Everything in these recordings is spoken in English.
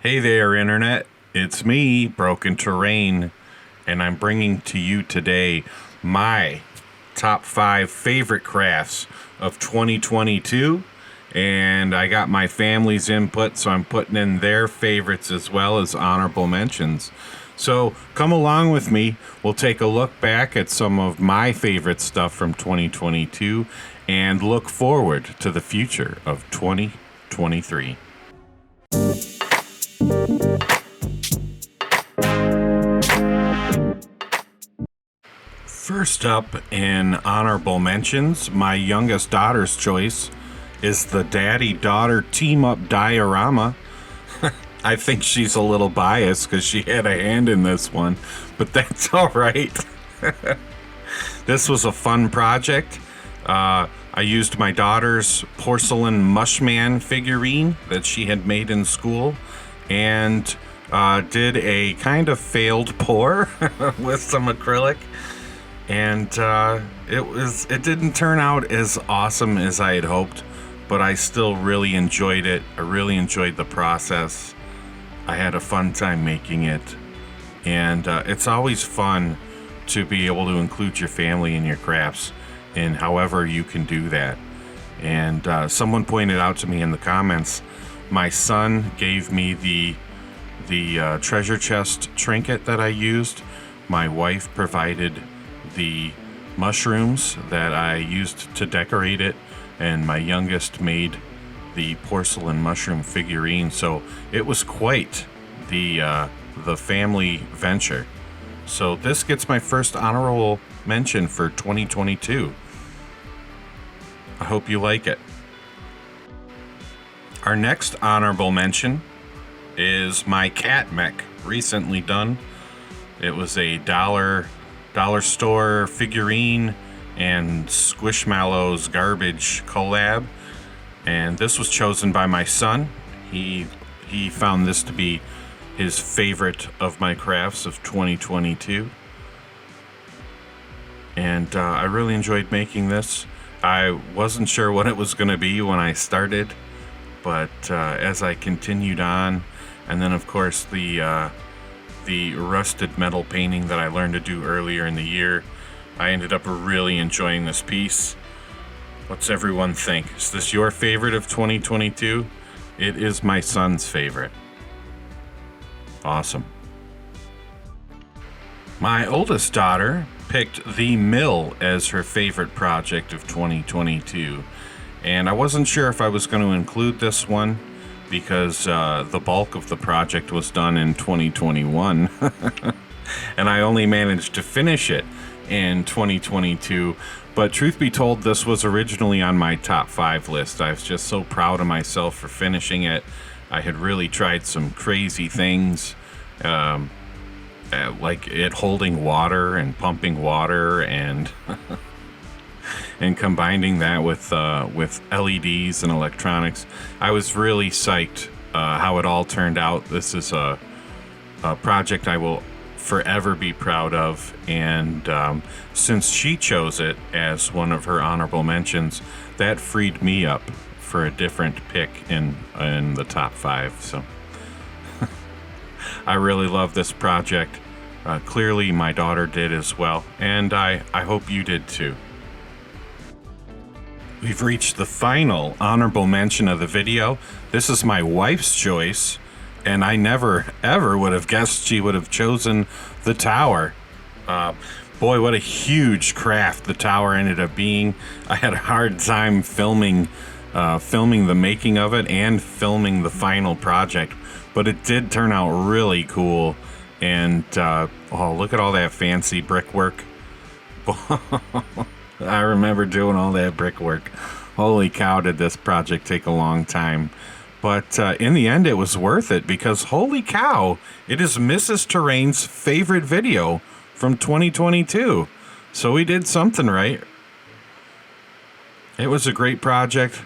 Hey there, Internet. It's me, Broken Terrain, and I'm bringing to you today my top 5 favorite crafts of 2022. And I got my family's input, so I'm putting in their favorites as well as honorable mentions. So come along with me. We'll take a look back at some of my favorite stuff from 2022 and look forward to the future of 2023. First up in honorable mentions, my youngest daughter's choice is the daddy-daughter team-up diorama. I think she's a little biased because she had a hand in this one, but that's all right. This was a fun project. I used my daughter's porcelain Mushman figurine that she had made in school and did a kind of failed pour with some acrylic. And it didn't turn out as awesome as I had hoped, but I still really enjoyed it. I really enjoyed the process. I had a fun time making it. And it's always fun to be able to include your family in your crafts in however you can do that. And someone pointed out to me in the comments, my son gave me the treasure chest trinket that I used. My wife provided the mushrooms that I used to decorate it, and my youngest made the porcelain mushroom figurine. So it was quite the family venture. So this gets my first honorable mention for 2022. I hope you like it. Our next honorable mention is my cat mech, recently done. It was a dollar store figurine and Squishmallows garbage collab, and this was chosen by my son. He found this to be his favorite of my crafts of 2022, and I really enjoyed making this. I wasn't sure what it was going to be when I started, but as I continued on, and then of course the rusted metal painting that I learned to do earlier in the year, I ended up really enjoying this piece. What's everyone think? Is this your favorite of 2022? It is my son's favorite. Awesome. My oldest daughter picked the mill as her favorite project of 2022, and I wasn't sure if I was going to include this one because the bulk of the project was done in 2021 and I only managed to finish it in 2022. But truth be told, this was originally on my top 5 list. I was just so proud of myself for finishing it. I had really tried some crazy things, like it holding water and pumping water and and combining that with LEDs and electronics. I was really psyched how it all turned out. This is a project I will forever be proud of, and since she chose it as one of her honorable mentions, that freed me up for a different pick in the top 5. So I really love this project. Clearly my daughter did as well, and I hope you did too. We've reached the final honorable mention of the video. This is my wife's choice, and I never ever would have guessed she would have chosen the tower. Boy, what a huge craft the tower ended up being. I had a hard time filming the making of it and filming the final project, but it did turn out really cool. And oh, look at all that fancy brickwork. I remember doing all that brickwork. Holy cow, did this project take a long time. But in the end, it was worth it because holy cow, it is Mrs. Terrain's favorite video from 2022. So we did something right. It was a great project.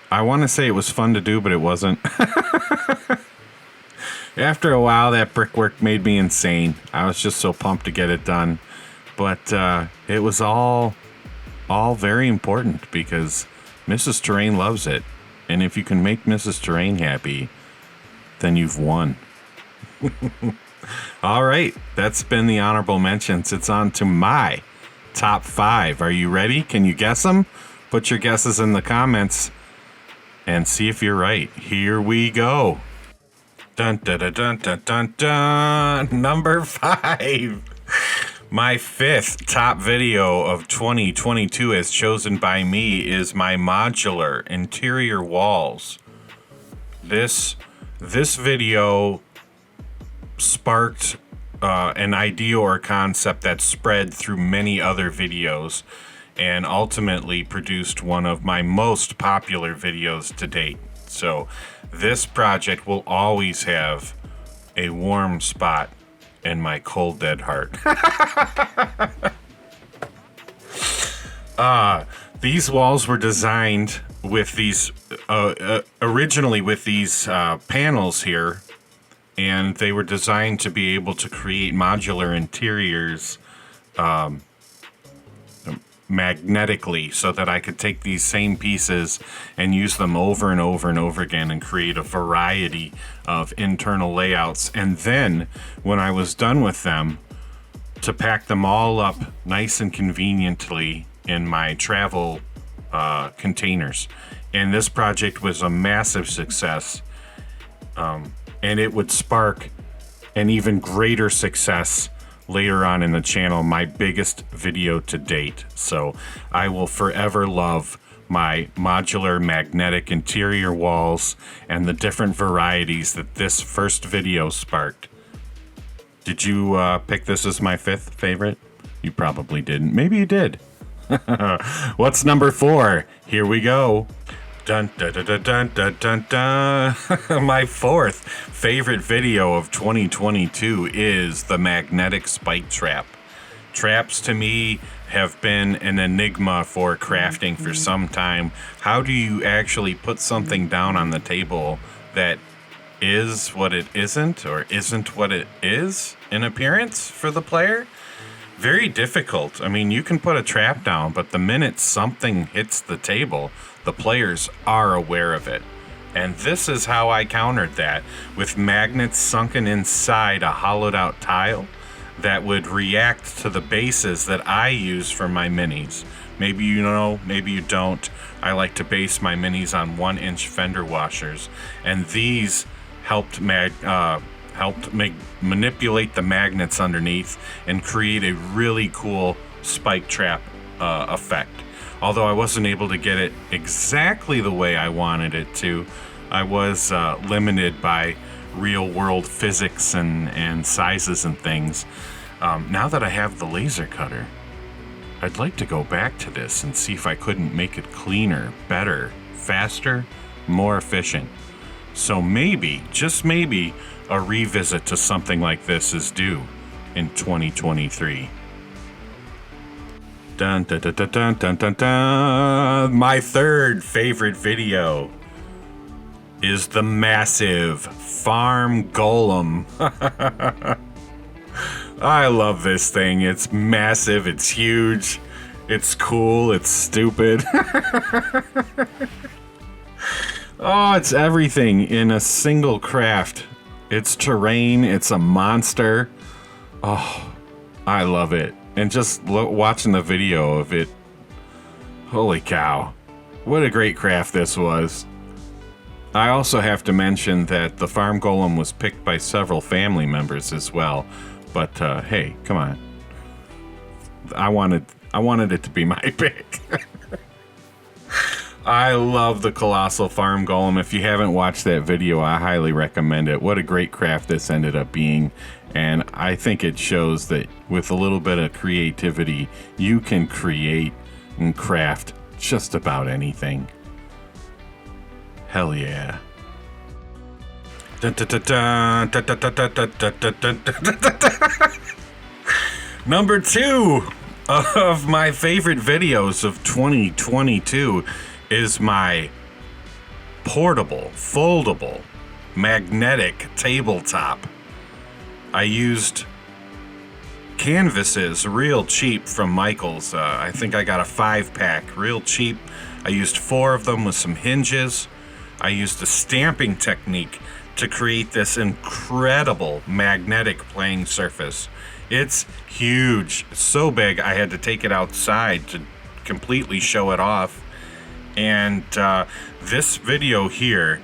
I want to say it was fun to do, but it wasn't. After a while, that brickwork made me insane. I was just so pumped to get it done. But it was all very important because Mrs. Terrain loves it. And if you can make Mrs. Terrain happy, then you've won. All right, that's been the honorable mentions. It's on to my top 5. Are you ready? Can you guess them? Put your guesses in the comments and see if you're right. Here we go. Dun dun dun dun dun dun dun. Number 5. My 5th top video of 2022 as chosen by me is my modular interior walls. This video sparked an idea or concept that spread through many other videos and ultimately produced one of my most popular videos to date. So this project will always have a warm spot in my cold dead heart. These walls were designed with these originally with these panels here, and they were designed to be able to create modular interiors magnetically, so that I could take these same pieces and use them over and over and over again and create a variety of internal layouts. And then when I was done with them, to pack them all up nice and conveniently in my travel containers. And this project was a massive success, and it would spark an even greater success later on in the channel, my biggest video to date. So I will forever love my modular magnetic interior walls and the different varieties that this first video sparked. Did you pick this as my 5th favorite? You probably didn't. Maybe you did. What's number 4? Here we go. Dun dun dun dun dun dun dun dun. My 4th favorite video of 2022 is the magnetic spike trap. Traps to me have been an enigma for crafting for some time. How do you actually put something down on the table that is what it isn't, or isn't what it is in appearance for the player? Very difficult. I mean, you can put a trap down, but the minute something hits the table, the players are aware of it. And this is how I countered that, with magnets sunken inside a hollowed out tile that would react to the bases that I use for my minis. Maybe you know, maybe you don't. I like to base my minis on 1-inch fender washers, and these helped manipulate the magnets underneath and create a really cool spike trap effect. Although I wasn't able to get it exactly the way I wanted it to, I was limited by real world physics and sizes and things. Now that I have the laser cutter, I'd like to go back to this and see if I couldn't make it cleaner, better, faster, more efficient. So maybe, just maybe, a revisit to something like this is due in 2023. Dun dun dun dun dun dun dun dun. My 3rd favorite video is the massive farm golem. I love this thing. It's massive, it's huge, it's cool, it's stupid. Oh, it's everything in a single craft. It's terrain, it's a monster. Oh, I love it. And just watching the video of it, holy cow, what a great craft this was. I also have to mention that the farm golem was picked by several family members as well. But hey, come on. I wanted it to be my pick. I love the Colossal Farm Golem. If you haven't watched that video, I highly recommend it. What a great craft this ended up being. And I think it shows that with a little bit of creativity, you can create and craft just about anything. Hell yeah. Number 2 of my favorite videos of 2022 is my portable, foldable, magnetic tabletop. I used canvases real cheap from Michaels. I think I got a 5-pack real cheap. I used 4 of them with some hinges. I used a stamping technique to create this incredible magnetic playing surface. It's huge. It's so big I had to take it outside to completely show it off. And this video here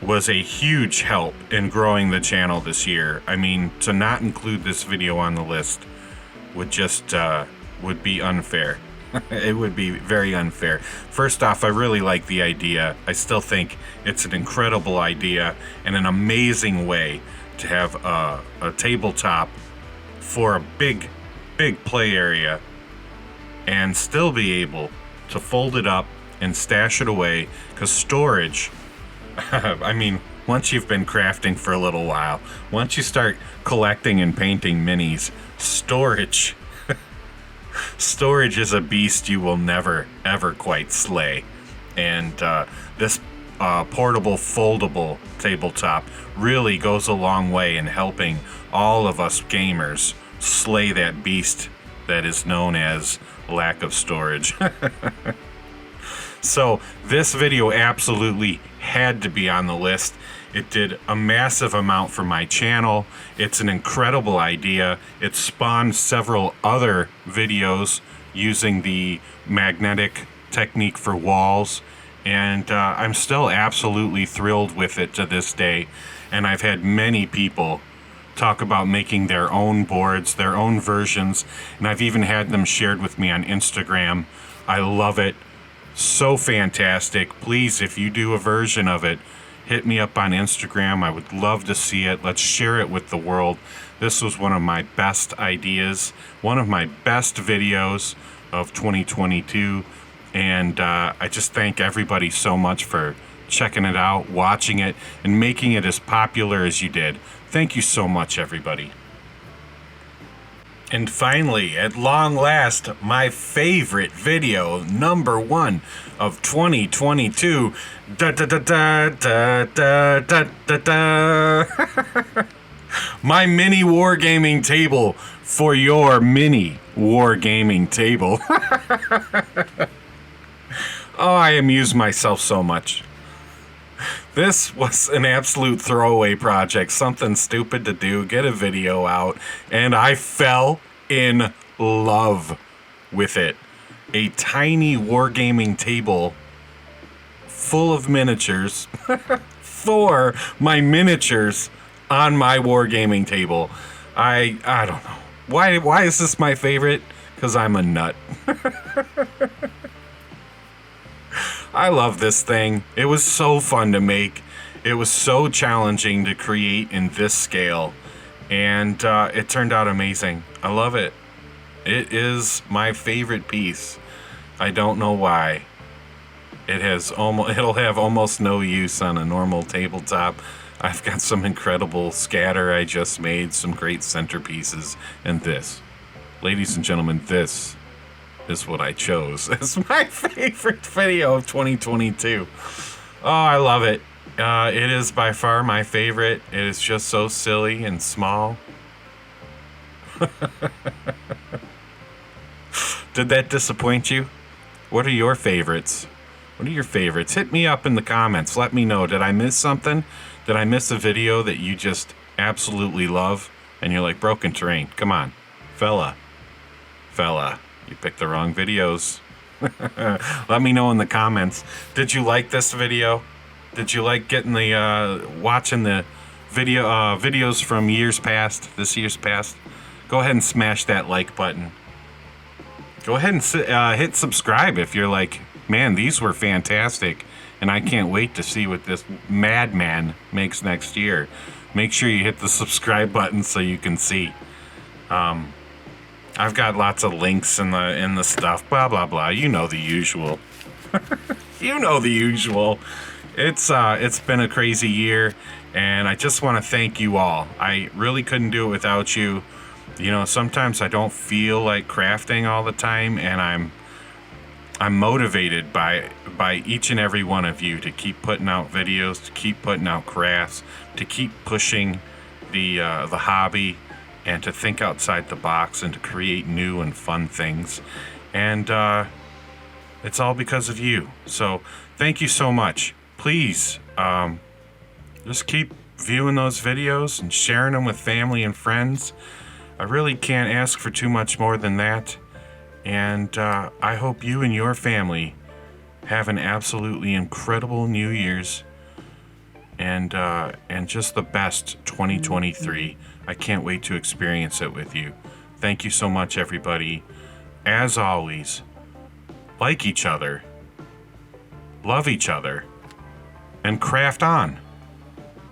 was a huge help in growing the channel this year. I mean, to not include this video on the list would just would be unfair. It would be very unfair. First off, I really like the idea. I still think it's an incredible idea and an amazing way to have a tabletop for a big play area and still be able to fold it up and stash it away, because storage, I mean, once you've been crafting for a little while, once you start collecting and painting minis, storage is a beast you will never ever quite slay. And this portable foldable tabletop really goes a long way in helping all of us gamers slay that beast that is known as lack of storage. So this video absolutely had to be on the list. It did a massive amount for my channel. It's an incredible idea. It spawned several other videos using the magnetic technique for walls, and I'm still absolutely thrilled with it to this day. And I've had many people talk about making their own boards, their own versions, and I've even had them shared with me on Instagram. I love it. So fantastic. Please, if you do a version of it, hit me up on Instagram. I would love to see it. Let's share it with the world. This was one of my best ideas, one of my best videos of 2022. And I just thank everybody so much for checking it out, watching it, and making it as popular as you did. Thank you so much, everybody. And finally, at long last, my favorite video, number 1 of 2022. Da da da da da da da da da. My mini wargaming table for your mini wargaming table. Oh, I amuse myself so much. This was an absolute throwaway project, something stupid to do, get a video out, and I fell in love with it. A tiny wargaming table full of miniatures for my miniatures on my wargaming table. I don't know. Why is this my favorite? Because I'm a nut. I love this thing. It was so fun to make. It was so challenging to create in this scale. And it turned out amazing. I love it. It is my favorite piece. I don't know why. It'll have almost no use on a normal tabletop. I've got some incredible scatter I just made, some great centerpieces, and this. Ladies and gentlemen, this is what I chose as my favorite video of 2022. Oh, I love it. It is by far my favorite. It is just so silly and small. Did that disappoint you? What are your favorites? What are your favorites? Hit me up in the comments. Let me know. Did I miss something? Did I miss a video that you just absolutely love? And you're like, Broken Terrain, come on. Fella, you picked the wrong videos. Let me know in the comments. Did you like this video? Did you like getting the watching the videos from years past, this year's past? Go ahead and smash that like button. Go ahead and hit subscribe if you're like, man, these were fantastic, and I can't wait to see what this madman makes next year. Make sure you hit the subscribe button so you can see. I've got lots of links in the stuff, blah blah blah. You know the usual. You know the usual. It's been a crazy year, and I just want to thank you all. I really couldn't do it without you. You know, sometimes I don't feel like crafting all the time, and I'm motivated by each and every one of you to keep putting out videos, to keep putting out crafts, to keep pushing the hobby, and to think outside the box and to create new and fun things. And it's all because of you. So thank you so much. Please just keep viewing those videos and sharing them with family and friends. I really can't ask for too much more than that. And I hope you and your family have an absolutely incredible New Year's and just the best 2023. I can't wait to experience it with you. Thank you so much, everybody. As always, like each other, love each other, and craft on.